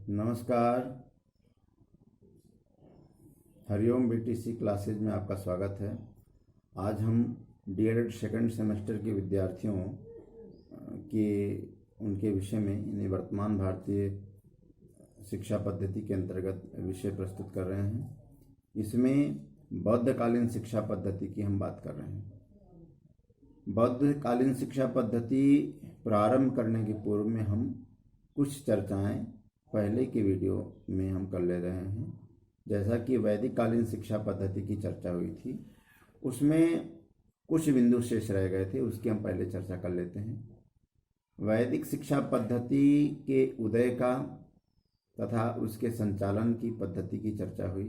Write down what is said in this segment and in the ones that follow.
नमस्कार। Hariom BTC classes में आपका स्वागत है। आज हम डीएलएड सेकंड सेमेस्टर के विद्यार्थियों के उनके विषय में यानी वर्तमान भारतीय शिक्षा पद्धति के अंतर्गत विषय प्रस्तुत कर रहे हैं। इसमें बौद्धकालीन शिक्षा पद्धति की हम बात कर रहे हैं। बौद्धकालीन शिक्षा पद्धति प्रारंभ करने के पूर्व में हम कुछ चर्चाएं पहले के वीडियो में हम कर ले रहे हैं। जैसा कि वैदिक कालीन शिक्षा पद्धति की चर्चा हुई थी, उसमें कुछ बिंदु शेष रह गए थे, उसकी हम पहले चर्चा कर लेते हैं। वैदिक शिक्षा पद्धति के उदय का तथा उसके संचालन की पद्धति की चर्चा हुई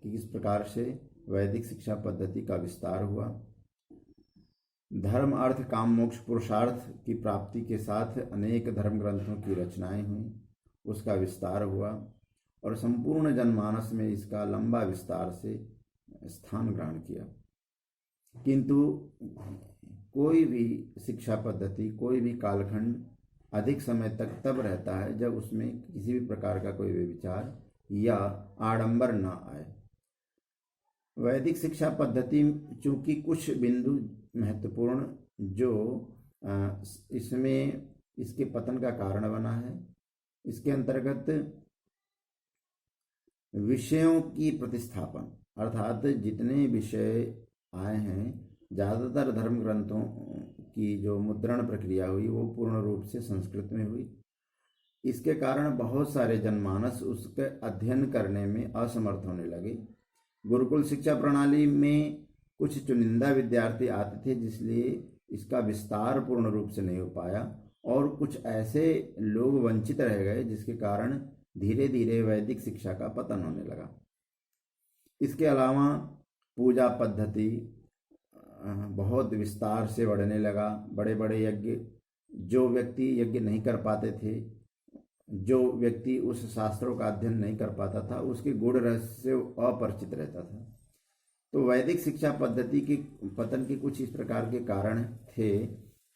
कि किस प्रकार से वैदिक शिक्षा पद्धति का विस्तार हुआ। धर्म, अर्थ, काम, मोक्ष, पुरुषार्थ की प्राप्ति के साथ अनेक धर्म ग्रंथों की रचनाएं हुई, उसका विस्तार हुआ और संपूर्ण जनमानस में इसका लंबा विस्तार से स्थान ग्रहण किया। किंतु कोई भी शिक्षा पद्धति, कोई भी कालखंड अधिक समय तक तब रहता है जब उसमें किसी भी प्रकार का कोई विचार या आडंबर न आए। वैदिक शिक्षा पद्धति चूंकि कुछ बिंदु महत्वपूर्ण जो इसमें इसके पतन का कारण बना है, इसके अंतर्गत विषयों की प्रतिस्थापन, अर्थात जितने विषय आए हैं, ज़्यादातर धर्म ग्रंथों की जो मुद्रण प्रक्रिया हुई वो पूर्ण रूप से संस्कृत में हुई। इसके कारण बहुत सारे जनमानस उसके अध्ययन करने में असमर्थ होने लगे। गुरुकुल शिक्षा प्रणाली में कुछ चुनिंदा विद्यार्थी आते थे, जिसलिए इसका विस्तार पूर्ण रूप से नहीं हो पाया और कुछ ऐसे लोग वंचित रह गए, जिसके कारण धीरे धीरे वैदिक शिक्षा का पतन होने लगा। इसके अलावा पूजा पद्धति बहुत विस्तार से बढ़ने लगा। बड़े बड़े यज्ञ, जो व्यक्ति यज्ञ नहीं कर पाते थे, जो व्यक्ति उस शास्त्रों का अध्ययन नहीं कर पाता था, उसके गूढ़ रहस्य से अपरिचित रहता था। तो वैदिक शिक्षा पद्धति के पतन के कुछ इस प्रकार के कारण थे,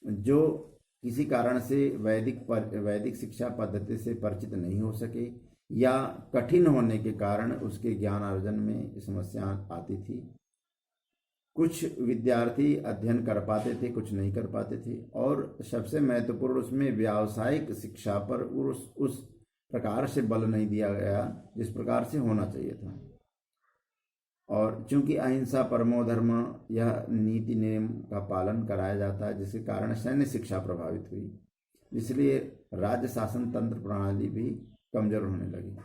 जो किसी कारण से वैदिक शिक्षा पद्धति से परिचित नहीं हो सके या कठिन होने के कारण उसके ज्ञान अर्जन में समस्या आती थी। कुछ विद्यार्थी अध्ययन कर पाते थे, कुछ नहीं कर पाते थे, और सबसे महत्वपूर्ण उसमें व्यावसायिक शिक्षा पर उस प्रकार से बल नहीं दिया गया जिस प्रकार से होना चाहिए था। और चूंकि अहिंसा परमो धर्म यह नीति नियम का पालन कराया जाता है, जिसके कारण सैन्य शिक्षा प्रभावित हुई, इसलिए राज्य शासन तंत्र प्रणाली भी कमजोर होने लगी।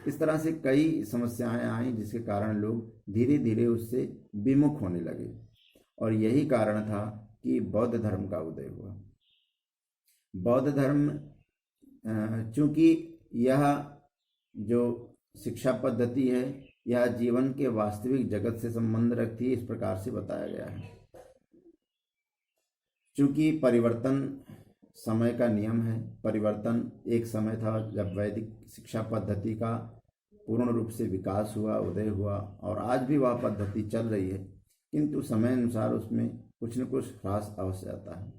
इस तरह से कई समस्याएं आई, जिसके कारण लोग धीरे धीरे उससे विमुख होने लगे और यही कारण था कि बौद्ध धर्म का उदय हुआ। बौद्ध धर्म चूंकि यह जो शिक्षा पद्धति है, यह जीवन के वास्तविक जगत से संबंध रखती है, इस प्रकार से बताया गया है। चूंकि परिवर्तन समय का नियम है, परिवर्तन एक समय था जब वैदिक शिक्षा पद्धति का पूर्ण रूप से विकास हुआ, उदय हुआ, और आज भी वह पद्धति चल रही है, किंतु समय अनुसार उसमें कुछ न कुछ ह्रास अवश्य आता है।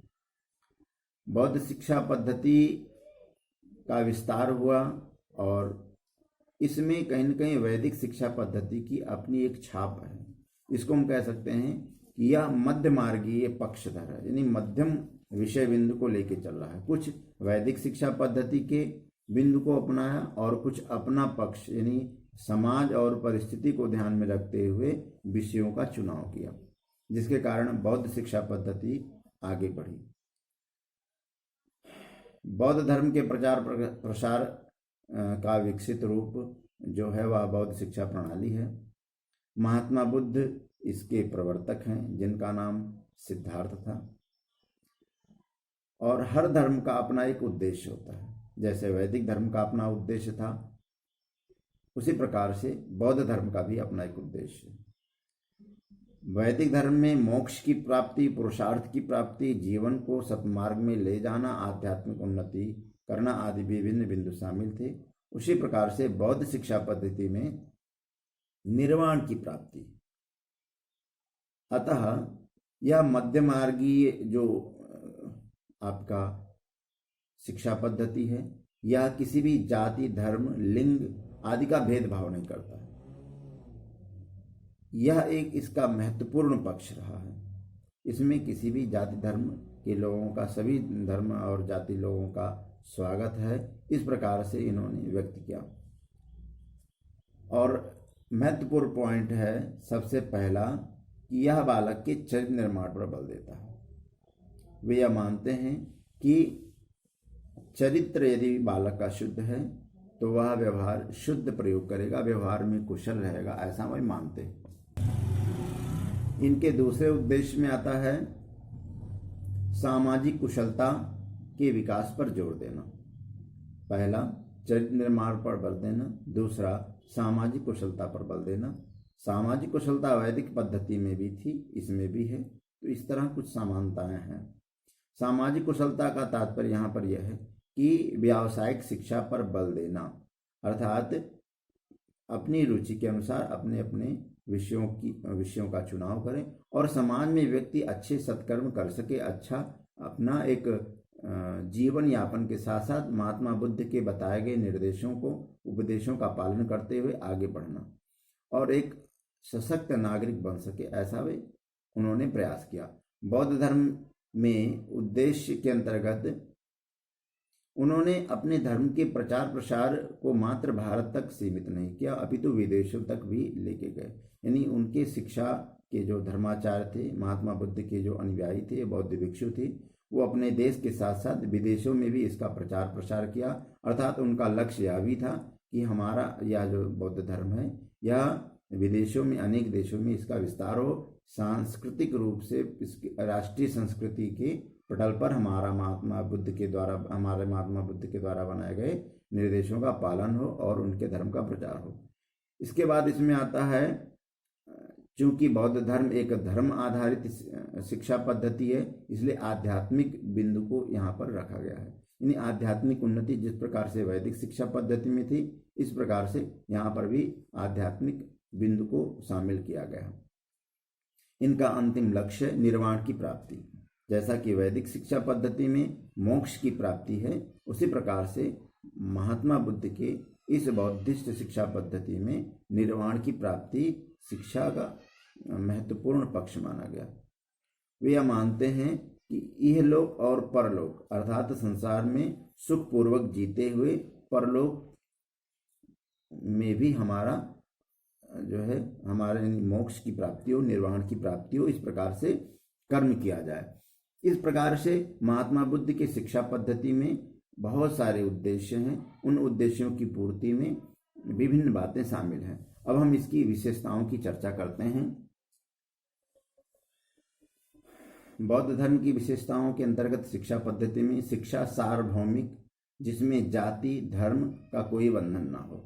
बौद्ध शिक्षा पद्धति का विस्तार हुआ और इसमें कहीं न कहीं वैदिक शिक्षा पद्धति की अपनी एक छाप है। इसको हम कह सकते हैं कि यह मध्य मार्गीय पक्षधर है, यानी मध्यम विषय बिंदु को लेके चल रहा है। कुछ वैदिक शिक्षा पद्धति के बिंदु को अपनाया और कुछ अपना पक्ष यानी समाज और परिस्थिति को ध्यान में रखते हुए विषयों का चुनाव किया, जिसके कारण बौद्ध शिक्षा पद्धति आगे बढ़ी। बौद्ध धर्म के प्रचार प्रसार का विकसित रूप जो है वह बौद्ध शिक्षा प्रणाली है। महात्मा बुद्ध इसके प्रवर्तक हैं, जिनका नाम सिद्धार्थ था। और हर धर्म का अपना एक उद्देश्य होता है। जैसे वैदिक धर्म का अपना उद्देश्य था, उसी प्रकार से बौद्ध धर्म का भी अपना एक उद्देश्य है। वैदिक धर्म में मोक्ष की प्राप्ति, पुरुषार्थ की प्राप्ति, जीवन को सतमार्ग में ले जाना, आध्यात्मिक उन्नति करना आदि विभिन्न बिंदु शामिल थे। उसी प्रकार से बौद्ध शिक्षा पद्धति में निर्वाण की प्राप्ति। अतः यह मध्यमार्गीय जो आपका शिक्षा पद्धति है, यह किसी भी जाति, धर्म, लिंग आदि का भेदभाव नहीं करता है। यह एक इसका महत्वपूर्ण पक्ष रहा है। इसमें किसी भी जाति धर्म के लोगों का, सभी धर्म और जाति लोगों का स्वागत है, इस प्रकार से इन्होंने व्यक्त किया। और महत्वपूर्ण पॉइंट है सबसे पहला कि यह बालक के चरित्र निर्माण पर बल देता है। वे यह मानते हैं कि चरित्र यदि बालक का शुद्ध है तो वह व्यवहार शुद्ध प्रयोग करेगा, व्यवहार में कुशल रहेगा, ऐसा वे मानते हैं। इनके दूसरे उद्देश्य में आता है सामाजिक कुशलता के विकास पर जोर देना। पहला चरित्र निर्माण पर बल देना, दूसरा सामाजिक कुशलता पर बल देना। सामाजिक कुशलता वैदिक पद्धति में भी थी, इसमें भी है, तो इस तरह कुछ समानताएं हैं। सामाजिक कुशलता का तात्पर्य यहाँ पर यह है कि व्यावसायिक शिक्षा पर बल देना, अर्थात अपनी रुचि के अनुसार अपने अपने विषयों का चुनाव करें और समाज में व्यक्ति अच्छे सत्कर्म कर सके, अच्छा अपना एक जीवन यापन के साथ साथ महात्मा बुद्ध के बताए गए निर्देशों को, उपदेशों का पालन करते हुए आगे बढ़ना और एक सशक्त नागरिक बन सके, ऐसा वे उन्होंने प्रयास किया। बौद्ध धर्म में उद्देश्य के अंतर्गत उन्होंने अपने धर्म के प्रचार प्रसार को मात्र भारत तक सीमित नहीं किया, अपितु विदेशों तक भी लेके गए। यानी उनके शिक्षा के जो धर्माचार्य थे, महात्मा बुद्ध के जो अनुयायी थे, बौद्ध भिक्षु थे, वो अपने देश के साथ साथ विदेशों में भी इसका प्रचार प्रसार किया। अर्थात उनका लक्ष्य यह भी था कि हमारा यह जो बौद्ध धर्म है यह विदेशों में, अनेक देशों में इसका विस्तार हो, सांस्कृतिक रूप से इसकी राष्ट्रीय संस्कृति के पटल पर हमारे महात्मा बुद्ध के द्वारा बनाए गए निर्देशों का पालन हो और उनके धर्म का प्रचार हो। इसके बाद इसमें आता है, चूंकि बौद्ध धर्म एक धर्म आधारित शिक्षा पद्धति है, इसलिए आध्यात्मिक बिंदु को यहाँ पर रखा गया है। यानी आध्यात्मिक उन्नति जिस प्रकार से वैदिक शिक्षा पद्धति में थी, इस प्रकार से यहाँ पर भी आध्यात्मिक बिंदु को शामिल किया गया। इनका अंतिम लक्ष्य निर्वाण की प्राप्ति, जैसा कि वैदिक शिक्षा पद्धति में मोक्ष की प्राप्ति है, उसी प्रकार से महात्मा बुद्ध के इस बौद्धिस्ट शिक्षा पद्धति में निर्वाण की प्राप्ति शिक्षा का महत्वपूर्ण पक्ष माना गया। वे यह मानते हैं कि इहलोक और परलोक, अर्थात संसार में सुखपूर्वक जीते हुए परलोक में भी हमारा जो है हमारे मोक्ष की प्राप्ति हो, निर्वाण की प्राप्ति हो, इस प्रकार से कर्म किया जाए। इस प्रकार से महात्मा बुद्ध की शिक्षा पद्धति में बहुत सारे उद्देश्य हैं। उन उद्देश्यों की पूर्ति में विभिन्न बातें शामिल हैं। अब हम इसकी विशेषताओं की चर्चा करते हैं। बौद्ध धर्म की विशेषताओं के अंतर्गत शिक्षा पद्धति में शिक्षा सार्वभौमिक, जिसमें जाति धर्म का कोई बंधन ना हो।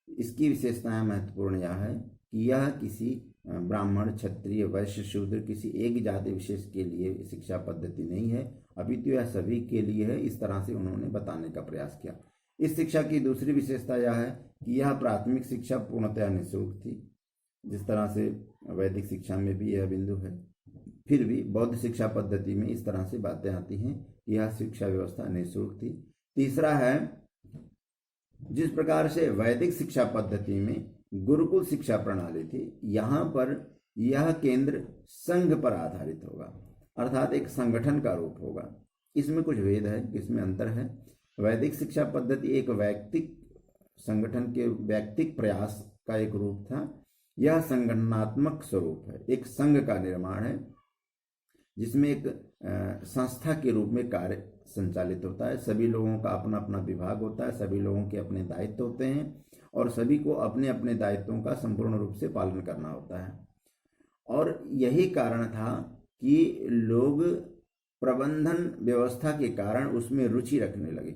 इसकी विशेषताएं महत्वपूर्ण यह है कि यह किसी ब्राह्मण, क्षत्रिय, वैश्य, शूद्र किसी एक जाति विशेष के लिए शिक्षा पद्धति नहीं है, अपितु यह सभी के लिए है। इस तरह से उन्होंने बताने का प्रयास किया। इस शिक्षा की दूसरी विशेषता यह है कि यह प्राथमिक शिक्षा पूर्णतया निःशुल्क थी, जिस तरह से वैदिक शिक्षा में भी यह बिंदु है। फिर भी बौद्ध शिक्षा पद्धति में इस तरह से बातें आती हैं कि यह शिक्षा व्यवस्था निःशुल्क थी। तीसरा है, जिस प्रकार से वैदिक शिक्षा पद्धति में गुरुकुल शिक्षा प्रणाली थी, यहाँ पर यह केंद्र संघ पर आधारित होगा, अर्थात एक संगठन का रूप होगा। इसमें कुछ भेद है, इसमें अंतर है। वैदिक शिक्षा पद्धति एक वैयक्तिक संगठन के वैयक्तिक प्रयास का एक रूप था। यह संगठनात्मक स्वरूप है, एक संघ का निर्माण है, जिसमें एक संस्था के रूप में कार्य संचालित होता है। सभी लोगों का अपना अपना विभाग होता है, सभी लोगों के अपने दायित्व होते हैं और सभी को अपने अपने दायित्वों का संपूर्ण रूप से पालन करना होता है। और यही कारण था कि लोग प्रबंधन व्यवस्था के कारण उसमें रुचि रखने लगे,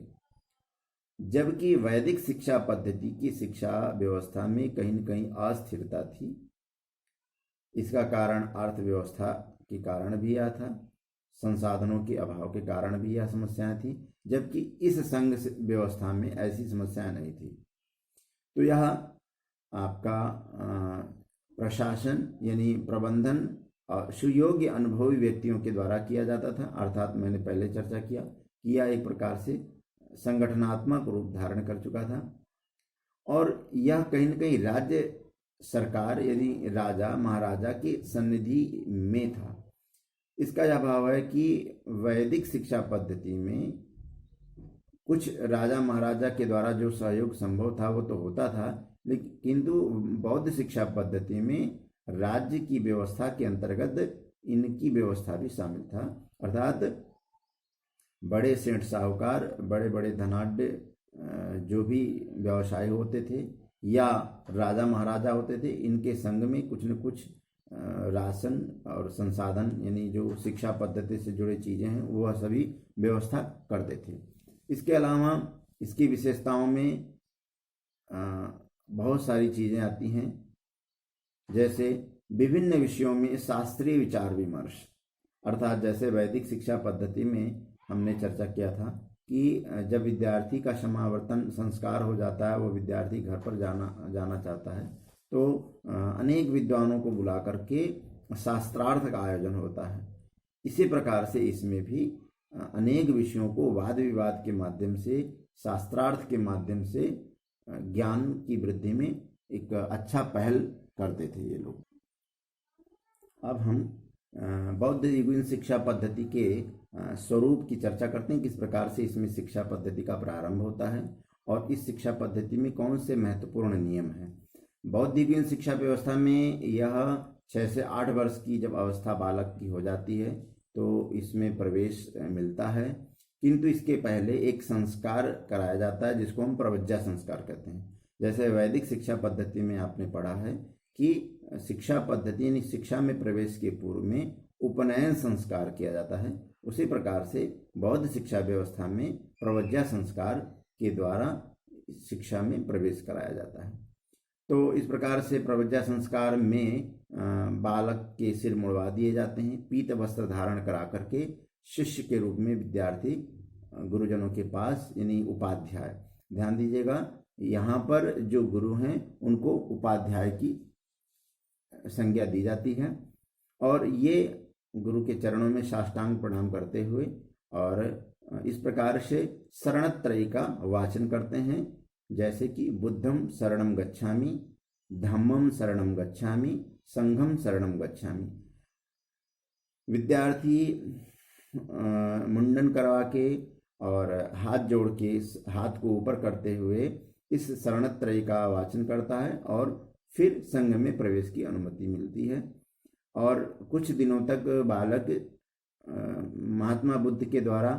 जबकि वैदिक शिक्षा पद्धति की शिक्षा व्यवस्था में कहीं न कहीं अस्थिरता थी। इसका कारण अर्थव्यवस्था के कारण भी यह था, संसाधनों के अभाव के कारण भी यह समस्याएं थी, जबकि इस संघ व्यवस्था में ऐसी समस्याएं नहीं थी। तो यह आपका प्रशासन यानी प्रबंधन सुयोग्य अनुभवी व्यक्तियों के द्वारा किया जाता था। अर्थात मैंने पहले चर्चा किया कि यह एक प्रकार से संगठनात्मक रूप धारण कर चुका था और यह कहीं न कहीं राज्य सरकार यानी राजा महाराजा की सन्निधि में था। इसका यह भाव है कि वैदिक शिक्षा पद्धति में कुछ राजा महाराजा के द्वारा जो सहयोग संभव था वो तो होता था, लेकिन किंतु बौद्ध शिक्षा पद्धति में राज्य की व्यवस्था के अंतर्गत इनकी व्यवस्था भी शामिल था। अर्थात बड़े सेठ साहूकार, बड़े बड़े धनाढ्य जो भी व्यवसायी होते थे या राजा महाराजा होते थे, इनके संग में कुछ न कुछ राशन और संसाधन यानी जो शिक्षा पद्धति से जुड़े चीज़ें हैं वह सभी व्यवस्था करते थे। इसके अलावा इसकी विशेषताओं में बहुत सारी चीज़ें आती हैं, जैसे विभिन्न विषयों में शास्त्रीय विचार विमर्श। अर्थात जैसे वैदिक शिक्षा पद्धति में हमने चर्चा किया था कि जब विद्यार्थी का समावर्तन संस्कार हो जाता है, वो विद्यार्थी घर पर जाना चाहता है, तो अनेक विद्वानों को बुला करके शास्त्रार्थ का आयोजन होता है। इसी प्रकार से इसमें भी अनेक विषयों को वाद विवाद के माध्यम से, शास्त्रार्थ के माध्यम से ज्ञान की वृद्धि में एक अच्छा पहल करते थे ये लोग। अब हम बौद्ध युगीन शिक्षा पद्धति के स्वरूप की चर्चा करते हैं, किस प्रकार से इसमें शिक्षा पद्धति का प्रारंभ होता है और इस शिक्षा पद्धति में कौन से महत्वपूर्ण नियम हैं। बौद्ध युगीन शिक्षा व्यवस्था में यह 6 से 8 वर्ष की जब अवस्था बालक की हो जाती है तो इसमें प्रवेश मिलता है, किंतु इसके पहले एक संस्कार कराया जाता है जिसको हम प्रवज्जा संस्कार कहते हैं। जैसे वैदिक शिक्षा पद्धति में आपने पढ़ा है कि शिक्षा पद्धति यानी शिक्षा में प्रवेश के पूर्व में उपनयन संस्कार किया जाता है, उसी प्रकार से बौद्ध शिक्षा व्यवस्था में प्रवज्जा संस्कार के द्वारा शिक्षा में प्रवेश कराया जाता है। तो इस प्रकार से प्रवज्जा संस्कार में बालक के सिर मुड़वा दिए जाते हैं, पीत वस्त्र धारण करा करके शिष्य के रूप में विद्यार्थी गुरुजनों के पास यानी उपाध्याय, ध्यान दीजिएगा यहाँ पर जो गुरु हैं उनको उपाध्याय की संज्ञा दी जाती है और ये गुरु के चरणों में साष्टांग प्रणाम करते हुए और इस प्रकार से शरणत्रयी का वाचन करते हैं, जैसे कि बुद्धम शरणम गच्छामि, धम्मम शरणम गच्छामि, संघम शरणम गच्छामि। विद्यार्थी मुंडन करवा के और हाथ जोड़ के हाथ को ऊपर करते हुए इस शरणत्रयी का वाचन करता है और फिर संघ में प्रवेश की अनुमति मिलती है। और कुछ दिनों तक बालक महात्मा बुद्ध के द्वारा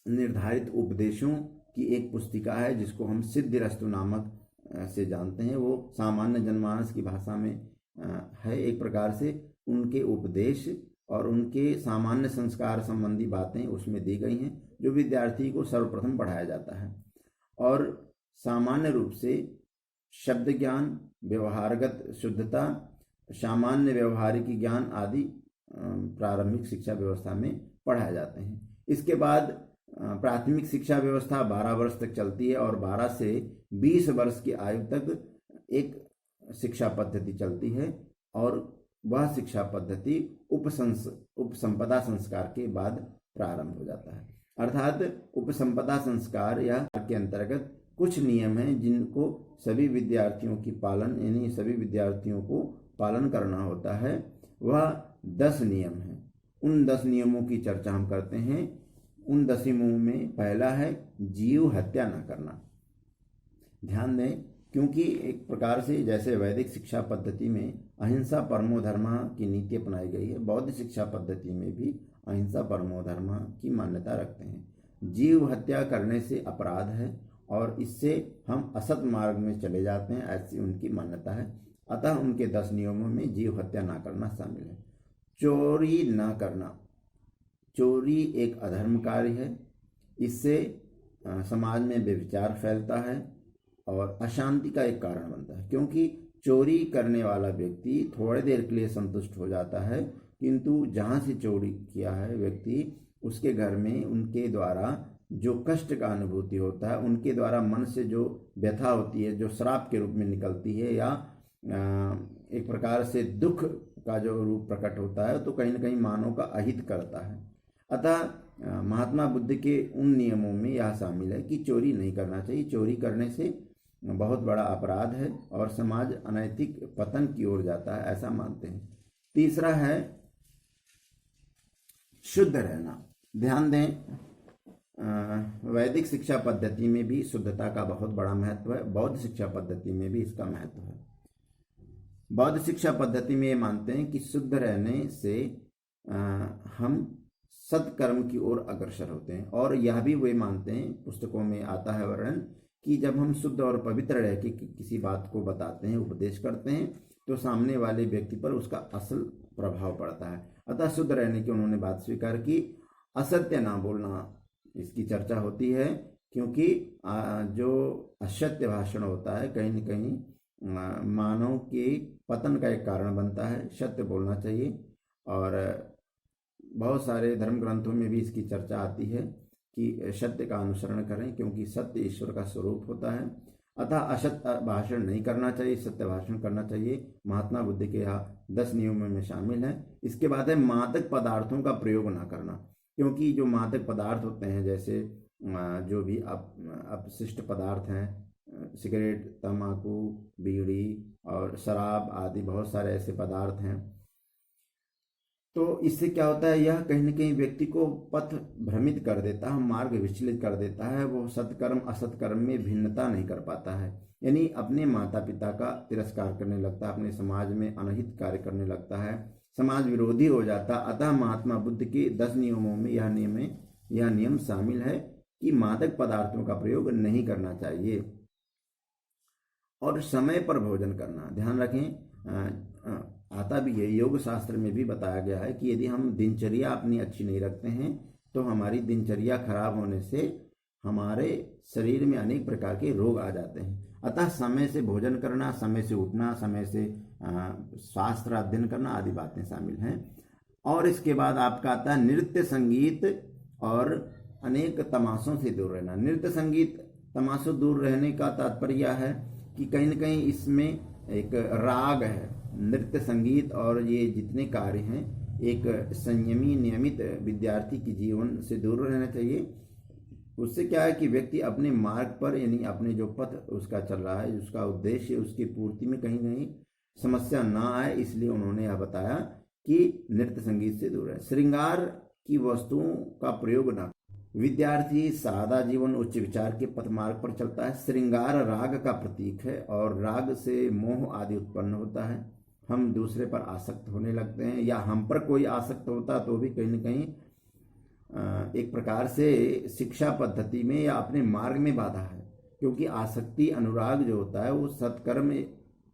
निर्धारित उपदेशों की एक पुस्तिका है जिसको हम सिद्धिरस्तु नामक से जानते हैं, वो सामान्य जनमानस की भाषा में है। एक प्रकार से उनके उपदेश और उनके सामान्य संस्कार संबंधी बातें उसमें दी गई हैं जो विद्यार्थी को सर्वप्रथम पढ़ाया जाता है। और सामान्य रूप से शब्द ज्ञान, व्यवहारगत शुद्धता, सामान्य व्यवहारिक ज्ञान आदि प्रारंभिक शिक्षा व्यवस्था में पढ़ाए जाते हैं। इसके बाद प्राथमिक शिक्षा व्यवस्था 12 वर्ष तक चलती है और 12 से 20 वर्ष की आयु तक एक शिक्षा पद्धति चलती है और वह शिक्षा पद्धति उपसंपदा संस्कार के बाद प्रारंभ हो जाता है। अर्थात उपसंपदा संस्कार या के अंतर्गत कुछ नियम हैं जिनको सभी विद्यार्थियों की पालन यानी सभी विद्यार्थियों को पालन करना होता है। वह 10 नियम हैं। उन 10 नियमों की चर्चा हम करते हैं। उन 10 नियमों में पहला है जीव हत्या न करना। ध्यान दें, क्योंकि एक प्रकार से जैसे वैदिक शिक्षा पद्धति में अहिंसा परमो धर्मः की नीति अपनाई गई है, बौद्ध शिक्षा पद्धति में भी अहिंसा परमो धर्मः की मान्यता रखते हैं। जीव हत्या करने से अपराध है और इससे हम असत मार्ग में चले जाते हैं, ऐसी उनकी मान्यता है। अतः उनके 10 नियमों में जीव हत्या ना करना शामिल है। चोरी ना करना, चोरी एक अधर्म कार्य है, इससे समाज में व्यभिचार फैलता है और अशांति का एक कारण बनता है, क्योंकि चोरी करने वाला व्यक्ति थोड़ी देर के लिए संतुष्ट हो जाता है, किंतु जहाँ से चोरी किया है व्यक्ति, उसके घर में उनके द्वारा जो कष्ट का अनुभूति होता है, उनके द्वारा मन से जो व्यथा होती है, जो श्राप के रूप में निकलती है या एक प्रकार से दुख का जो रूप प्रकट होता है, तो कहीं ना कहीं मानव का अहित करता है। अतः महात्मा बुद्ध के उन नियमों में यह शामिल है कि चोरी नहीं करना चाहिए। चोरी करने से बहुत बड़ा अपराध है और समाज अनैतिक पतन की ओर जाता है, ऐसा मानते हैं। तीसरा है शुद्ध रहना। ध्यान दें, वैदिक शिक्षा पद्धति में भी शुद्धता का बहुत बड़ा महत्व है, बौद्ध शिक्षा पद्धति में भी इसका महत्व है। बौद्ध शिक्षा पद्धति में ये मानते हैं कि शुद्ध रहने से हम सत्कर्म की ओर अग्रसर होते हैं, और यह भी वे मानते हैं, पुस्तकों में आता है वर्णन, कि जब हम शुद्ध और पवित्र रह के किसी बात को बताते हैं, उपदेश करते हैं, तो सामने वाले व्यक्ति पर उसका असल प्रभाव पड़ता है। अतः शुद्ध रहने की उन्होंने बात स्वीकार की। असत्य ना बोलना, इसकी चर्चा होती है, क्योंकि जो असत्य भाषण होता है कहीं न कहीं मानव के पतन का एक कारण बनता है। सत्य बोलना चाहिए, और बहुत सारे धर्म ग्रंथों में भी इसकी चर्चा आती है कि सत्य का अनुसरण करें, क्योंकि सत्य ईश्वर का स्वरूप होता है। अतः असत्य भाषण नहीं करना चाहिए, सत्य भाषण करना चाहिए। महात्मा बुद्ध के यहाँ 10 नियमों में शामिल है। इसके बाद है मादक पदार्थों का प्रयोग ना करना, क्योंकि जो मादक पदार्थ होते हैं, जैसे जो भी अपशिष्ट पदार्थ हैं, सिगरेट, तंबाकू, बीड़ी और शराब आदि बहुत सारे ऐसे पदार्थ हैं, तो इससे क्या होता है, यह कहीं न कहीं व्यक्ति को पथ भ्रमित कर देता है, मार्ग विचलित कर देता है। वो सत्कर्म असत्कर्म में भिन्नता नहीं कर पाता है, यानी अपने माता पिता का तिरस्कार करने लगता है, अपने समाज में अनहित कार्य करने लगता है, समाज विरोधी हो जाता। अतः महात्मा बुद्ध के 10 नियमों में यह नियम शामिल है कि मादक पदार्थों का प्रयोग नहीं करना चाहिए। और समय पर भोजन करना, ध्यान रखें, आता भी है, योग शास्त्र में भी बताया गया है कि यदि हम दिनचर्या अपनी अच्छी नहीं रखते हैं तो हमारी दिनचर्या खराब होने से हमारे शरीर में अनेक प्रकार के रोग आ जाते हैं। अतः समय से भोजन करना, समय से उठना, समय से शास्त्र अध्ययन करना आदि बातें शामिल हैं। और इसके बाद आपका आता है नृत्य संगीत और अनेक तमाशों से दूर रहना। नृत्य संगीत तमाशों दूर रहने का तात्पर्य है कि कहीं न कहीं इसमें एक राग है। नृत्य संगीत और ये जितने कार्य हैं, एक संयमी नियमित विद्यार्थी के जीवन से दूर रहना चाहिए। उससे क्या है कि व्यक्ति अपने मार्ग पर, यानी अपने जो पथ उसका चल रहा है, उसका उद्देश्य, उसकी पूर्ति में कहीं कहीं समस्या ना आए, इसलिए उन्होंने यह बताया कि नृत्य संगीत से दूर है। श्रृंगार की वस्तुओं का प्रयोग न। विद्यार्थी सादा जीवन उच्च विचार के पथ मार्ग पर चलता है। श्रृंगार राग का प्रतीक है और राग से मोह आदि उत्पन्न होता है। हम दूसरे पर आसक्त होने लगते हैं, या हम पर कोई आसक्त होता तो भी कहीं न कहीं एक प्रकार से शिक्षा पद्धति में या अपने मार्ग में बाधा है, क्योंकि आसक्ति, अनुराग जो होता है वो सत्कर्म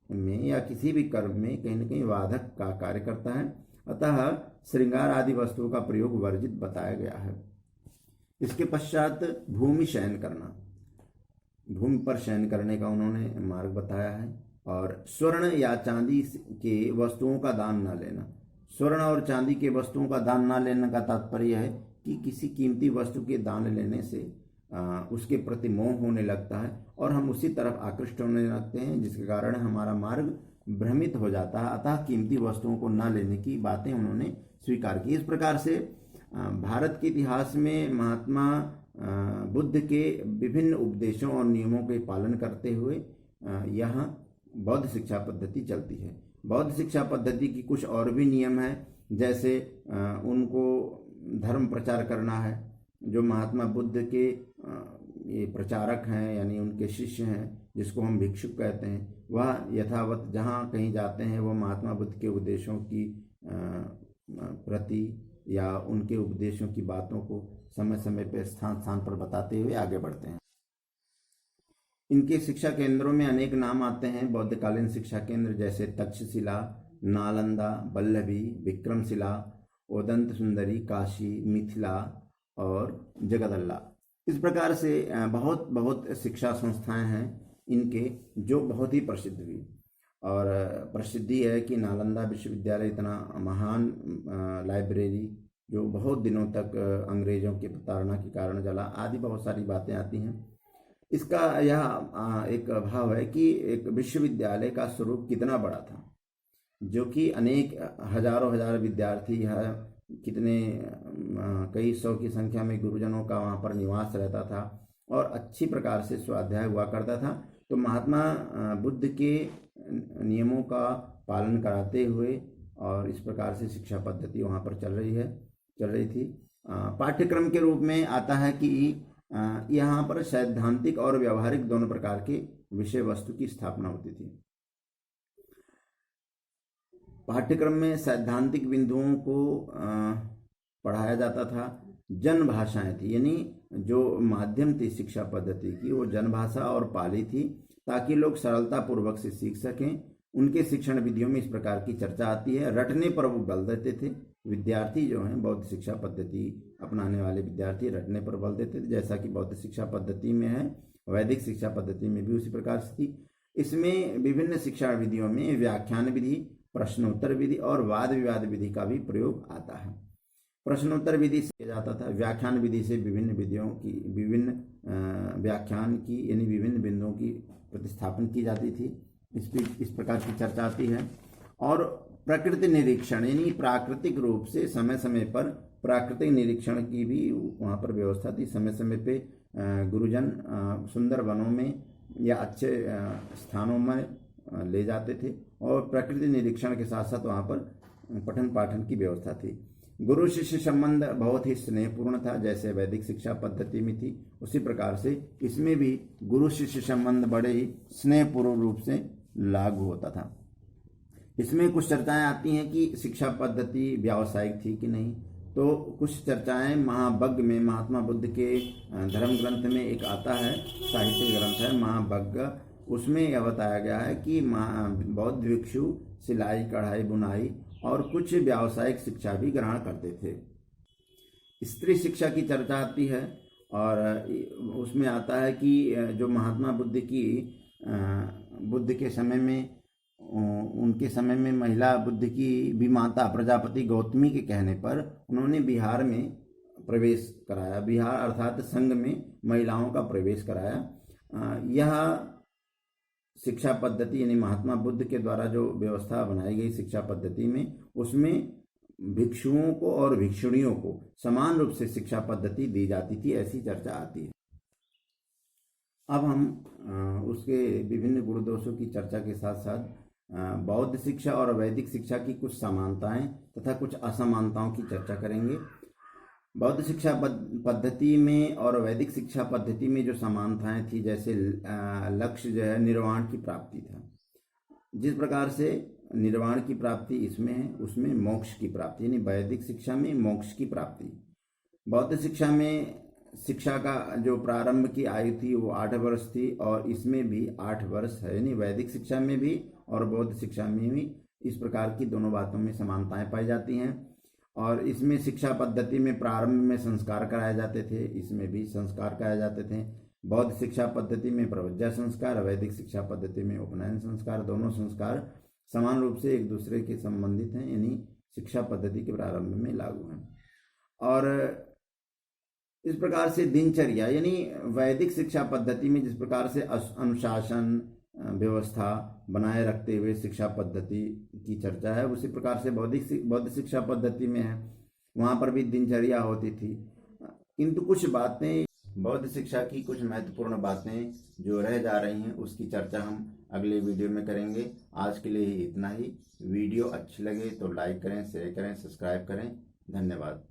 में या किसी भी कर्म में कहीं न कहीं बाधक का कार्य करता है। अतः श्रृंगार आदि वस्तुओं का प्रयोग वर्जित बताया गया है। इसके पश्चात भूमि शयन करना, भूमि पर शयन करने का उन्होंने मार्ग बताया है। और स्वर्ण या चांदी के वस्तुओं का दान न लेना। स्वर्ण और चांदी के वस्तुओं का दान न लेने का तात्पर्य है कि किसी कीमती वस्तु के दान लेने से उसके प्रति मोह होने लगता है और हम उसी तरफ आकृष्ट होने लगते हैं, जिसके कारण हमारा मार्ग भ्रमित हो जाता है। अतः कीमती वस्तुओं को न लेने की बातें उन्होंने स्वीकार की। इस प्रकार से भारत के इतिहास में महात्मा बुद्ध के विभिन्न उपदेशों और नियमों के पालन करते हुए यहाँ बौद्ध शिक्षा पद्धति चलती है। बौद्ध शिक्षा पद्धति की कुछ और भी नियम हैं, जैसे उनको धर्म प्रचार करना है। जो महात्मा बुद्ध के ये प्रचारक हैं, यानी उनके शिष्य हैं, जिसको हम भिक्षुक कहते हैं, वह यथावत जहाँ कहीं जाते हैं वो महात्मा बुद्ध के उपदेशों की प्रति या उनके उपदेशों की बातों को समय समय पर स्थान पर बताते हुए आगे बढ़ते हैं। इनके शिक्षा केंद्रों में अनेक नाम आते हैं। बौद्धकालीन शिक्षा केंद्र जैसे तक्षशिला, नालंदा, वल्लभी, विक्रमशिला, ओदंत सुंदरी, काशी, मिथिला और जगदल्ला। इस प्रकार से बहुत शिक्षा संस्थाएं हैं इनके, जो बहुत ही प्रसिद्ध हुई। और प्रसिद्धि है कि नालंदा विश्वविद्यालय इतना महान लाइब्रेरी, जो बहुत दिनों तक अंग्रेजों की प्रताड़ना के कारण जला, आदि बहुत सारी बातें आती हैं। इसका यह एक भाव है कि एक विश्वविद्यालय का स्वरूप कितना बड़ा था, जो कि अनेक हजारों हजार विद्यार्थी कितने कई सौ की संख्या में गुरुजनों का वहाँ पर निवास रहता था और अच्छी प्रकार से स्वाध्याय हुआ करता था। तो महात्मा बुद्ध के नियमों का पालन कराते हुए और इस प्रकार से शिक्षा पद्धति वहाँ पर चल रही थी। पाठ्यक्रम के रूप में आता है कि यहाँ पर सैद्धांतिक और व्यवहारिक दोनों प्रकार के विषय वस्तु की स्थापना होती थी। पाठ्यक्रम में सैद्धांतिक बिंदुओं को पढ़ाया जाता था। जन भाषाएं थी, यानी जो माध्यम थी शिक्षा पद्धति की वो जन भाषा और पाली थी, ताकि लोग सरलता पूर्वक से सीख सकें। उनके शिक्षण विधियों में इस प्रकार की चर्चा आती है। रटने पर वो बल देते थे। विद्यार्थी जो हैं, बौद्ध शिक्षा पद्धति अपनाने वाले विद्यार्थी रटने पर बल देते थे, जैसा कि बौद्ध शिक्षा पद्धति में है, वैदिक शिक्षा पद्धति में भी उसी प्रकार से थी। इसमें विभिन्न शिक्षा विधियों में व्याख्यान विधि, प्रश्नोत्तर विधि और वाद विवाद विधि का भी प्रयोग आता है। प्रश्नोत्तर विधि से जाता था, व्याख्यान विधि से विभिन्न विधियों की व्याख्यान की यानी विभिन्न बिंदुओं की प्रतिस्थापन की जाती थी। इस प्रकार की चर्चा आती है। और प्रकृति निरीक्षण यानी प्राकृतिक रूप से समय समय पर प्राकृतिक निरीक्षण की भी वहाँ पर व्यवस्था थी। समय समय पे गुरुजन सुंदर वनों में या अच्छे स्थानों में ले जाते थे और प्रकृति निरीक्षण के साथ साथ वहाँ पर पठन पाठन की व्यवस्था थी। गुरु शिष्य संबंध बहुत ही स्नेहपूर्ण था, जैसे वैदिक शिक्षा पद्धति में थी उसी प्रकार से इसमें भी गुरु शिष्य संबंध बड़े ही स्नेहपूर्ण रूप से लागू होता था। इसमें कुछ चर्चाएं आती हैं कि शिक्षा पद्धति व्यावसायिक थी कि नहीं। तो कुछ चर्चाएं महावग्ग में, महात्मा बुद्ध के धर्म ग्रंथ में एक आता है, साहित्य ग्रंथ है महावग्ग, उसमें यह बताया गया है कि बौद्ध भिक्षु सिलाई कढ़ाई बुनाई और कुछ व्यावसायिक शिक्षा भी ग्रहण करते थे। स्त्री शिक्षा की चर्चा आती है और उसमें आता है कि जो महात्मा बुद्ध के समय में, उनके समय में महिला बुद्ध की भी माता प्रजापति गौतमी के कहने पर उन्होंने बिहार में प्रवेश कराया। बिहार अर्थात संघ में महिलाओं का प्रवेश कराया। यह शिक्षा पद्धति यानी महात्मा बुद्ध के द्वारा जो व्यवस्था बनाई गई शिक्षा पद्धति में, उसमें भिक्षुओं को और भिक्षुणियों को समान रूप से शिक्षा पद्धति दी जाती थी, ऐसी चर्चा आती है। अब हम उसके विभिन्न गुण दोषों की चर्चा के साथ साथ बौद्ध शिक्षा और वैदिक शिक्षा की कुछ समानताएं तथा कुछ असमानताओं की चर्चा करेंगे। बौद्ध शिक्षा पद्धति में और वैदिक शिक्षा पद्धति में जो समानताएं थी, जैसे लक्ष्य जो है निर्वाण की प्राप्ति था। जिस प्रकार से निर्वाण की प्राप्ति इसमें है, उसमें मोक्ष की प्राप्ति, यानी वैदिक शिक्षा में मोक्ष की प्राप्ति। बौद्ध शिक्षा में शिक्षा का जो प्रारंभ की आयु थी वो 8 वर्ष थी और इसमें भी 8 वर्ष है, यानी वैदिक शिक्षा में भी और बौद्ध शिक्षा में भी इस प्रकार की दोनों बातों में समानताएं पाई जाती हैं। और इसमें शिक्षा पद्धति में प्रारंभ में संस्कार कराए जाते थे, इसमें भी संस्कार कराए जाते थे। बौद्ध शिक्षा पद्धति में प्रवज्जा संस्कार, वैदिक शिक्षा पद्धति में उपनयन संस्कार, दोनों संस्कार समान रूप से एक दूसरे के संबंधित हैं, यानी शिक्षा पद्धति के प्रारंभ में लागू हैं। और इस प्रकार से दिनचर्या यानी वैदिक शिक्षा पद्धति में जिस प्रकार से अनुशासन व्यवस्था बनाए रखते हुए शिक्षा पद्धति की चर्चा है, उसी प्रकार से बौद्ध शिक्षा पद्धति में है, वहाँ पर भी दिनचर्या होती थी। किंतु कुछ बातें, बौद्ध शिक्षा की कुछ महत्वपूर्ण बातें जो रह जा रही हैं, उसकी चर्चा हम अगले वीडियो में करेंगे। आज के लिए इतना ही। वीडियो अच्छी लगे तो लाइक करें, शेयर करें, सब्सक्राइब करें। धन्यवाद।